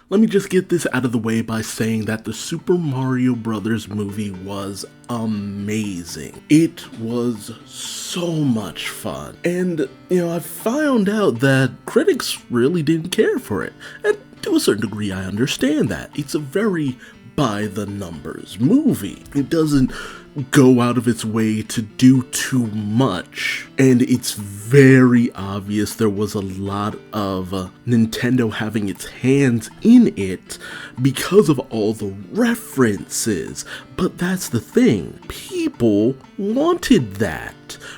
Let me just get this out of the way by saying that the Super Mario Brothers movie was amazing. It was so much fun. And, I found out that critics really didn't care for it. And to a certain degree, I understand that. It's a very by the numbers movie. It doesn't go out of its way to do too much, and it's very obvious there was a lot of Nintendo having its hands in it because of all the references. But that's the thing, people wanted that.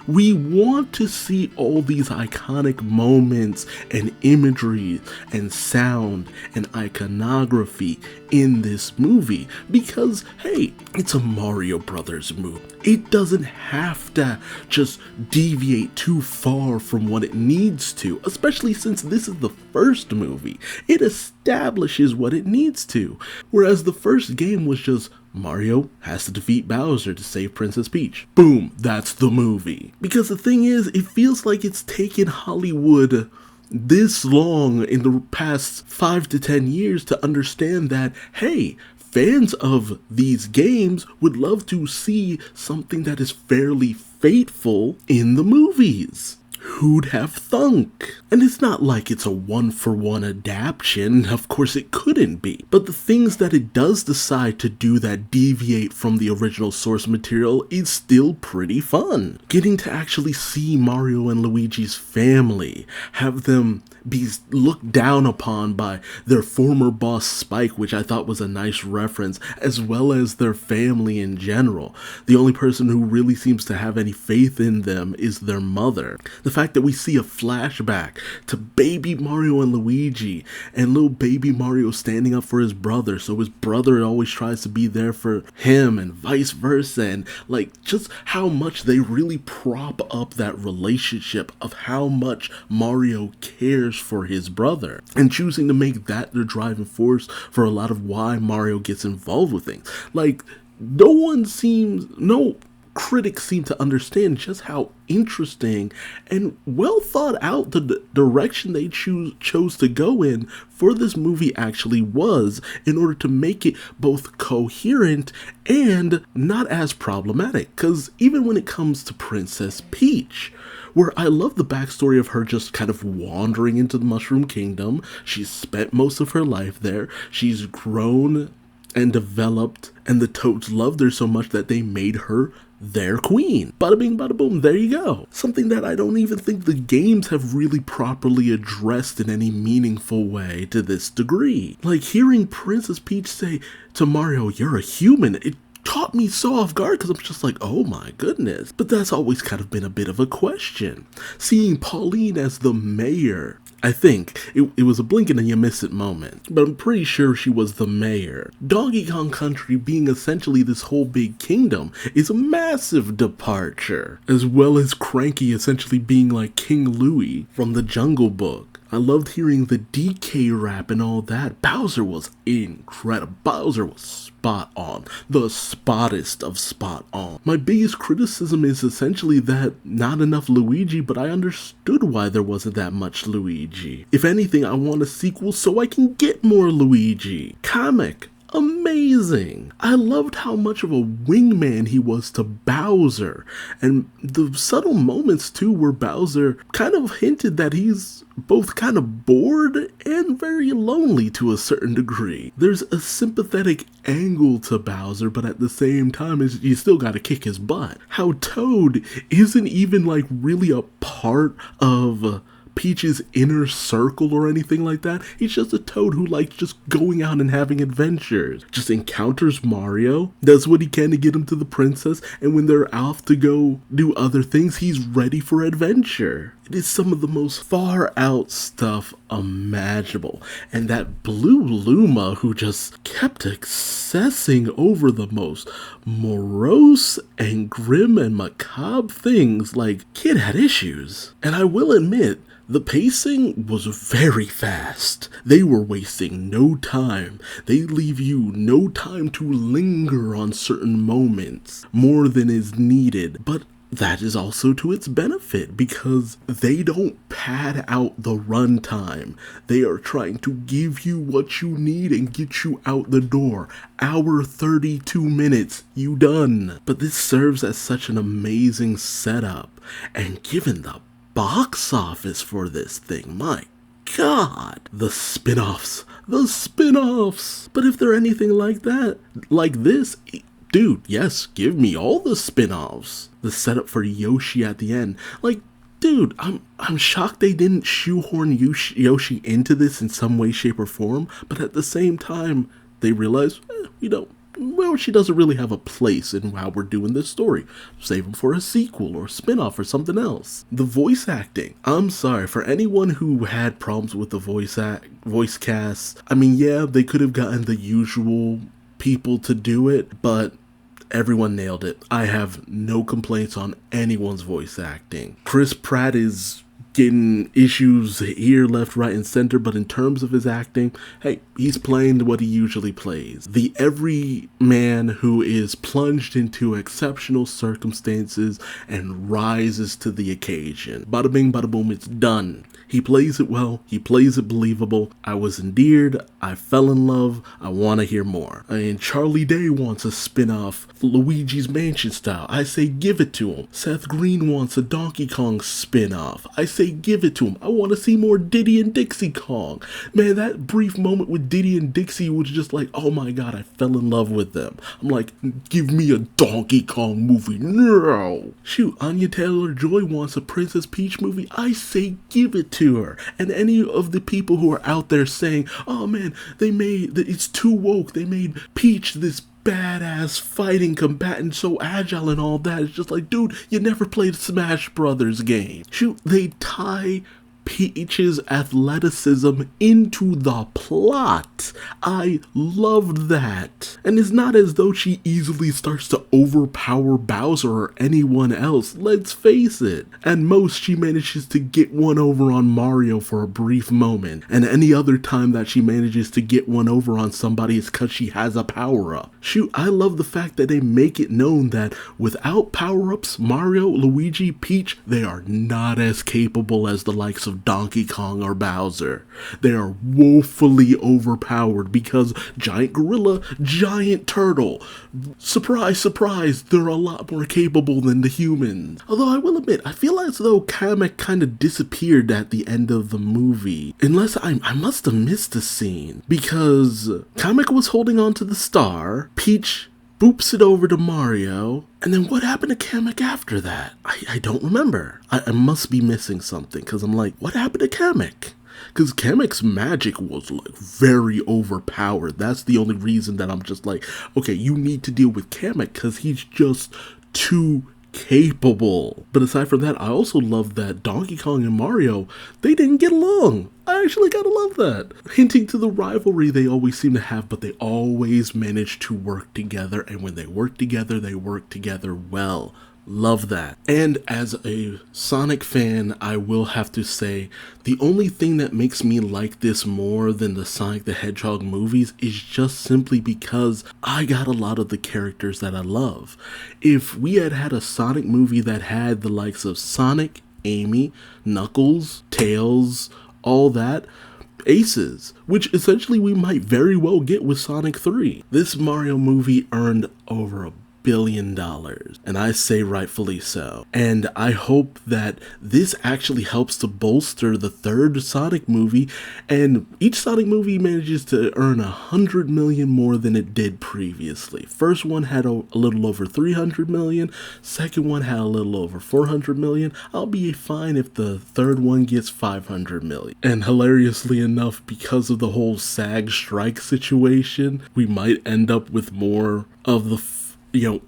We want to see all these iconic moments and imagery and sound and iconography in this movie because, hey, it's a Mario Brothers movie. It doesn't have to just deviate too far from what it needs to, especially since this is the first movie. It establishes what it needs to, whereas the first game was just Mario has to defeat Bowser to save Princess Peach. Boom, that's the movie. Because the thing is, it feels like it's taken Hollywood this long in the past 5 to 10 years to understand that, hey, fans of these games would love to see something that is fairly faithful in the movies. Who'd have thunk? And it's not like it's a one-for-one adaptation, of course it couldn't be. But the things that it does decide to do that deviate from the original source material is still pretty fun. Getting to actually see Mario and Luigi's family, have them be looked down upon by their former boss Spike, which I thought was a nice reference, as well as their family in general. The only person who really seems to have any faith in them is their mother. The fact that we see a flashback to baby Mario and Luigi, and little baby Mario standing up for his brother, so his brother always tries to be there for him and vice versa, and just how much they really prop up that relationship of how much Mario cares for his brother, and choosing to make that their driving force for a lot of why Mario gets involved with things. No critics seem to understand just how interesting and well thought out the direction they chose to go in for this movie actually was, in order to make it both coherent and not as problematic. Because even when it comes to Princess Peach, where I love the backstory of her just kind of wandering into the Mushroom Kingdom, she's spent most of her life there, she's grown and developed, and the Toads loved her so much that they made her their queen. Bada bing, bada boom, there you go. Something that I don't even think the games have really properly addressed in any meaningful way to this degree. Hearing Princess Peach say to Mario, "You're a human," it caught me so off guard because I'm just like, oh my goodness. But that's always kind of been a bit of a question. Seeing Pauline as the mayor, I think it was a blink and you miss it moment, but I'm pretty sure she was the mayor. Donkey Kong Country being essentially this whole big kingdom is a massive departure, as well as Cranky essentially being like King Louie from the Jungle Book. I loved hearing the DK rap and all that. Bowser was incredible. Bowser was spot on. The spottest of spot on. My biggest criticism is essentially that not enough Luigi, but I understood why there wasn't that much Luigi. If anything, I want a sequel so I can get more Luigi. Comic. Amazing. I loved how much of a wingman he was to Bowser, and the subtle moments too where Bowser kind of hinted that he's both kind of bored and very lonely to a certain degree. There's a sympathetic angle to Bowser, but at the same time you still gotta kick his butt. How Toad isn't even really a part of Peach's inner circle or anything like that. He's just a Toad who likes just going out and having adventures. Just encounters Mario, does what he can to get him to the princess, and when they're off to go do other things, he's ready for adventure. It is some of the most far out stuff imaginable. And that Blue Luma who just kept obsessing over the most morose and grim and macabre things, kid had issues. And I will admit, the pacing was very fast. They were wasting no time. They leave you no time to linger on certain moments more than is needed. But that is also to its benefit because they don't pad out the runtime. They are trying to give you what you need and get you out the door. Hour 32 minutes, you done. But this serves as such an amazing setup. And given the box office for this thing, my God, the spin-offs. But if they're anything like that, like this, dude, yes, give me all the spin-offs. The setup for Yoshi at the end. Like, dude, I'm shocked they didn't shoehorn Yoshi into this in some way, shape, or form. But at the same time, they realized, Yoshi doesn't really have a place in how we're doing this story. Save him for a sequel or a spin-off or something else. The voice acting. I'm sorry, for anyone who had problems with the voice cast, I mean, yeah, they could have gotten the usual people to do it, but everyone nailed it. I have no complaints on anyone's voice acting. Chris Pratt is getting issues here, left, right, and center, but in terms of his acting, hey, he's playing what he usually plays. The everyman who is plunged into exceptional circumstances and rises to the occasion. Bada bing, bada boom, it's done. He plays it well, he plays it believable. I was endeared, I fell in love, I want to hear more. And Charlie Day wants a spin-off, Luigi's Mansion style. I say give it to him. Seth Green wants a Donkey Kong spin-off. I say give it to him. I want to see more Diddy and Dixie Kong. Man, that brief moment with Diddy and Dixie was just like, oh my God, I fell in love with them. I'm like, give me a Donkey Kong movie. No. Shoot, Anya Taylor-Joy wants a Princess Peach movie. I say give it to her. And any of the people who are out there saying, oh man, it's too woke, they made Peach this badass fighting combatant, so agile and all that. It's just like, dude, you never played a Smash Brothers game. Shoot, they tie Peach's athleticism into the plot. I loved that. And it's not as though she easily starts to overpower Bowser or anyone else, let's face it. At most, she manages to get one over on Mario for a brief moment, and any other time that she manages to get one over on somebody is because she has a power-up. Shoot, I love the fact that they make it known that without power-ups, Mario, Luigi, Peach, they are not as capable as the likes of Donkey Kong or Bowser. They are woefully overpowered because giant gorilla, giant turtle. Surprise, surprise, they're a lot more capable than the humans. Although I will admit, I feel as though Kamek kind of disappeared at the end of the movie. Unless I must have missed a scene, because Kamek was holding on to the star, Peach boops it over to Mario, and then what happened to Kamek after that? I don't remember. I must be missing something, because I'm like, what happened to Kamek? Because Kamek's magic was like very overpowered. That's the only reason that I'm just like, okay, you need to deal with Kamek because he's just too capable. But aside from that, I also love that Donkey Kong and Mario, they didn't get along. I actually gotta love that. Hinting to the rivalry they always seem to have, but they always manage to work together, and when they work together well. Love that. And as a Sonic fan, I will have to say, the only thing that makes me like this more than the Sonic the Hedgehog movies is just simply because I got a lot of the characters that I love. If we had had a Sonic movie that had the likes of Sonic, Amy, Knuckles, Tails, all that, aces, which essentially we might very well get with Sonic 3. This Mario movie earned over $1 billion, and I say rightfully so. And I hope that this actually helps to bolster the third Sonic movie, and each Sonic movie manages to earn $100 million more than it did previously. First one had a little over $300 million, second one had a little over $400 million. I'll be fine if the third one gets $500 million. And hilariously enough, because of the whole SAG strike situation, we might end up with more of the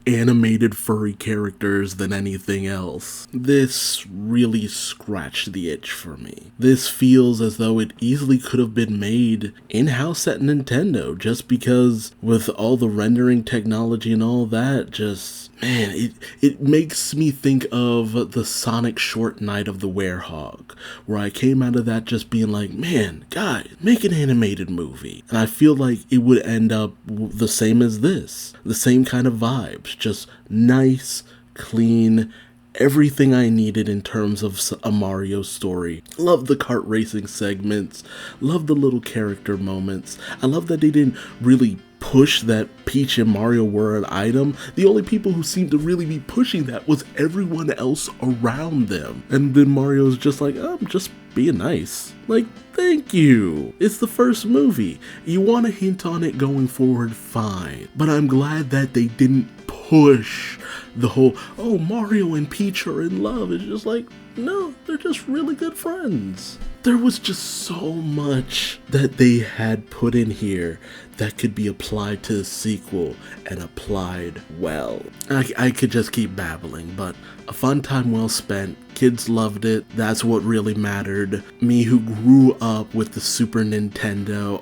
animated furry characters than anything else. This really scratched the itch for me. This feels as though it easily could have been made in-house at Nintendo, just because with all the rendering technology and all that, just, man, it makes me think of the Sonic short Night of the Werehog, where I came out of that just being like, man, guys, make an animated movie. And I feel like it would end up the same as this. The same kind of vibes, just nice, clean everything I needed in terms of a Mario story. Love the kart racing segments, love the little character moments. I love that they didn't really push that Peach and Mario were an item. The only people who seemed to really be pushing that was everyone else around them. And then Mario's just like, I'm just being nice. Like, thank you. It's the first movie. You want a hint on it going forward, fine. But I'm glad that they didn't push the whole, oh, Mario and Peach are in love. It's just like, no, they're just really good friends. There was just so much that they had put in here that could be applied to the sequel and applied well. I could just keep babbling, but a fun time well spent. Kids loved it. That's what really mattered. Me who grew up with the Super Nintendo,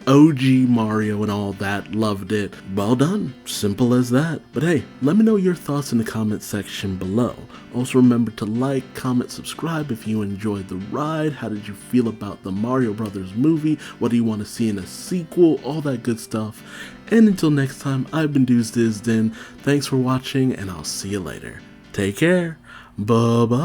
OG Mario and all that, loved it. Well done. Simple as that. But hey, let me know your thoughts in the comment section below. Also remember to like, comment, subscribe if you enjoyed the ride. How did you feel about the Mario Brothers movie? What do you want to see in a sequel? All that good stuff. And until next time, I've been Duuz-Diz-Din. Thanks for watching, and I'll see you later. Take care. Bye-bye.